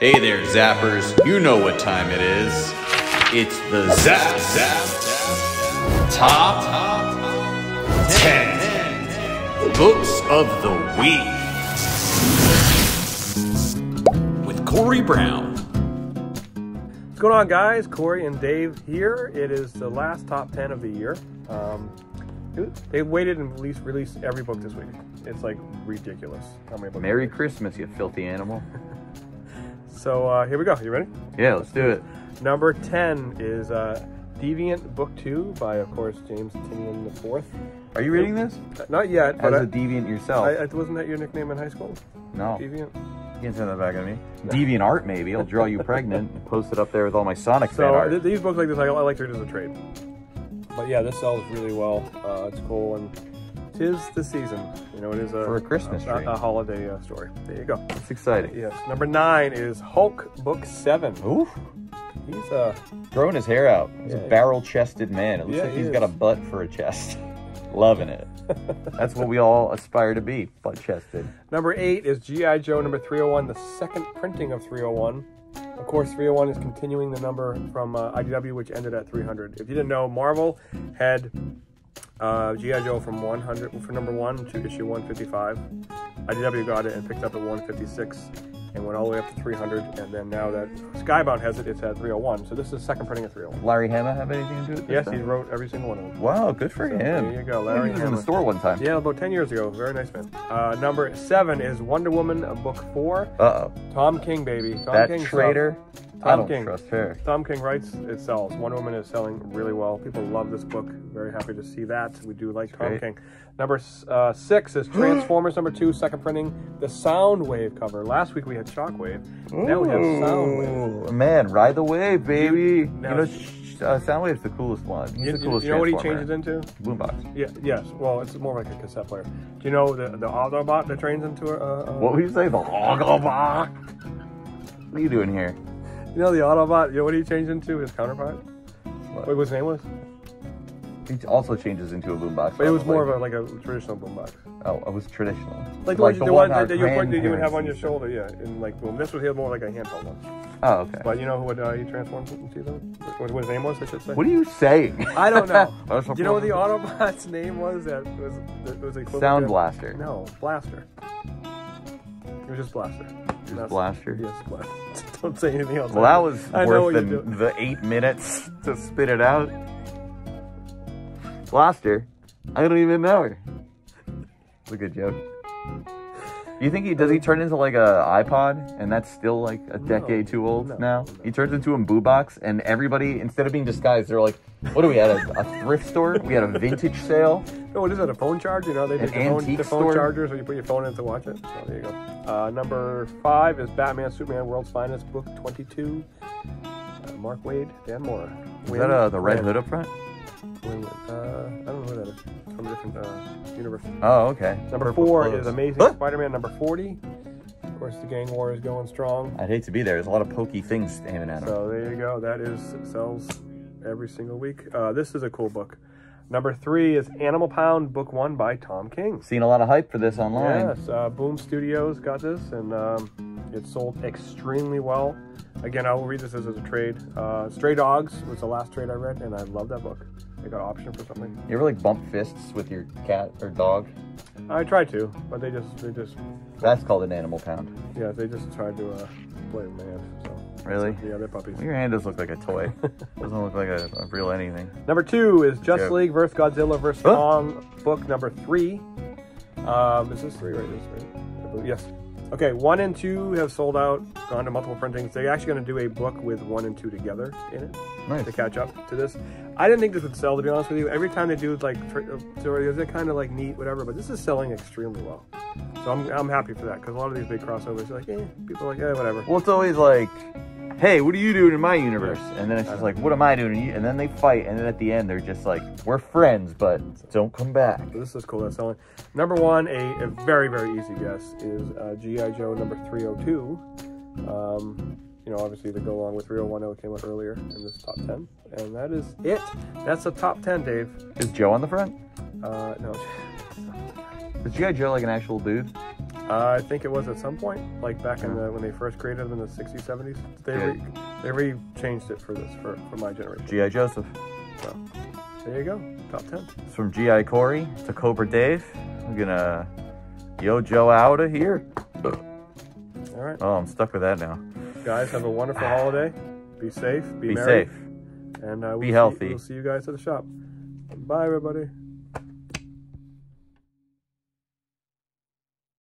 Hey there, Zappers. You know what time it is. It's the Zap Top 10 Books of the Week with Corey Brown. What's going on, guys? Corey and Dave here. It is the last top 10 of the year. They waited and released every book this week. It's like ridiculous how many books. Merry Christmas, you filthy animal. So here we go. You ready? Yeah, let's do it. Number 10 is Deviant Book 2 by, of course, James Tynion IV. Are you reading this? Not yet. As a deviant yourself? Wasn't that your nickname in high school? No. Deviant? You can't say that back at me. Deviant art, maybe. I'll draw you pregnant and post it up there with all my Sonic fan art. So these books like this, I like to read as a trade. But yeah, this sells really well. It's cool, and 'tis the season. You know, it is for a Christmas tree. A holiday story. There you go. It's exciting. Yes. Number 9 is Hulk Book 7. Ooh. He's growing his hair out. He's a barrel-chested man. It looks like he's got a butt for a chest. Loving it. That's what we all aspire to be, butt-chested. Number 8 is G.I. Joe number 301, the second printing of 301. Of course, 301 is continuing the number from IDW, which ended at 300. If you didn't know, Marvel had G.I. Joe from 100 for number 1 to issue 155. IDW got it and picked up at 156 and went all the way up to 300. And then now that Skybound has it, it's at 301. So this is the second printing of 301. Larry Hama have anything to do with this? Yes, he wrote every single one of them. Wow, good for him. There you go, Larry He was in the store one time. Yeah, about 10 years ago. Very nice man. Number 7 is Wonder Woman, Book 4. Uh-oh. Tom King, baby. That traitor. I don't trust her. Tom King writes, it sells. Wonder Woman is selling really well. People love this book. Very happy to see that. We do like Tom King. Number 6 is Transformers number 2, second printing, the Soundwave cover. Last week we had Shockwave. Now we have Soundwave. Man, ride the wave, baby. Now, Soundwave's the coolest one. He's the coolest. You know what he changes into? Boombox. Yeah, yes. Well, it's more like a cassette player. Do you know the Autobot that trains into what would you say? The Autobot? What are you doing here? You know the Autobot? You know what he changed into? His counterpart? What his name was? He also changes into a boombox. But it was more of a traditional boombox. Oh, it was traditional. Like the one that you would have on your shoulder, yeah, in like boom. This was more like a handheld one. Oh, okay. But you know what he transformed into though? What his name was, I should say. What are you saying? I don't know. Do you know what the Autobot's name was? That was equivalent Sound to, Blaster. No, Blaster. It was just Blaster. Just Blaster? Yes, Blaster. Don't say anything else. Well, that was worth the 8 minutes to spit it out. Blaster? I don't even know her. It's a good joke. You think does he turn into like a iPod and that's still like a decade too old now? He turns into a boombox and everybody, instead of being disguised, they're like, what are we at, a thrift store? We had a vintage sale? No, what is it, a phone charge? You know, they did the phone chargers where you put your phone in to watch it. So there you go. Number 5 is Batman, Superman, World's Finest, Book 22. Mark Waid, Dan Mora. Is that the Red Hood up front? I don't know who that is. From a different universe. Oh, okay. Number 4 is Amazing Spider-Man, number 40. Of course, the gang war is going strong. I'd hate to be there. There's a lot of pokey things aiming at him. So there you go. It sells every single week. This is a cool book. Number 3 is Animal Pound, Book 1 by Tom King. Seen a lot of hype for this online. Yes, Boom Studios got this, and it sold extremely well. Again, I will read this as a trade. Stray Dogs was the last trade I read, and I love that book. I got an option for something. You ever like bump fists with your cat or dog? I tried to, but they just. That's called an Animal Pound. Yeah, they just tried to play with my hand. So. Really? Yeah, they're puppies. Well, your hand does look like a toy. Doesn't look like a real anything. Number 2 is Justice League vs. Godzilla vs. Kong, book number 3. Is this 3 right? Yes. Okay, 1 and 2 have sold out, gone to multiple printings. They're actually going to do a book with 1 and 2 together in it. Nice. To catch up to this. I didn't think this would sell, to be honest with you. Every time they do like stories, they're kind of like neat, whatever, but this is selling extremely well. So I'm happy for that, because a lot of these big crossovers are like, people are like, whatever. Well, it's always like, hey, what are you doing in my universe? And then it's just like, what am I doing? And then they fight, and then at the end, they're just like, we're friends, but don't come back. So this is cool. That's selling. Number 1, a very, very easy guess, is G.I. Joe number 302. You know, obviously to go along with 301 that came out earlier in this top 10. And that is it. That's the top 10, Dave. Is Joe on the front? No. Is G.I. Joe like an actual dude? I think it was at some point, like back in the when they first created them in the 60s, 70s. They re-changed it for this for my generation. G.I. Joseph. So there you go, top 10. It's from G.I. Corey to Cobra Dave. I'm gonna Yo Joe Outa here. All right. Oh, I'm stuck with that now. Guys, have a wonderful holiday. Be safe. Be merry. Safe. And be healthy. We'll see you guys at the shop. Bye, everybody.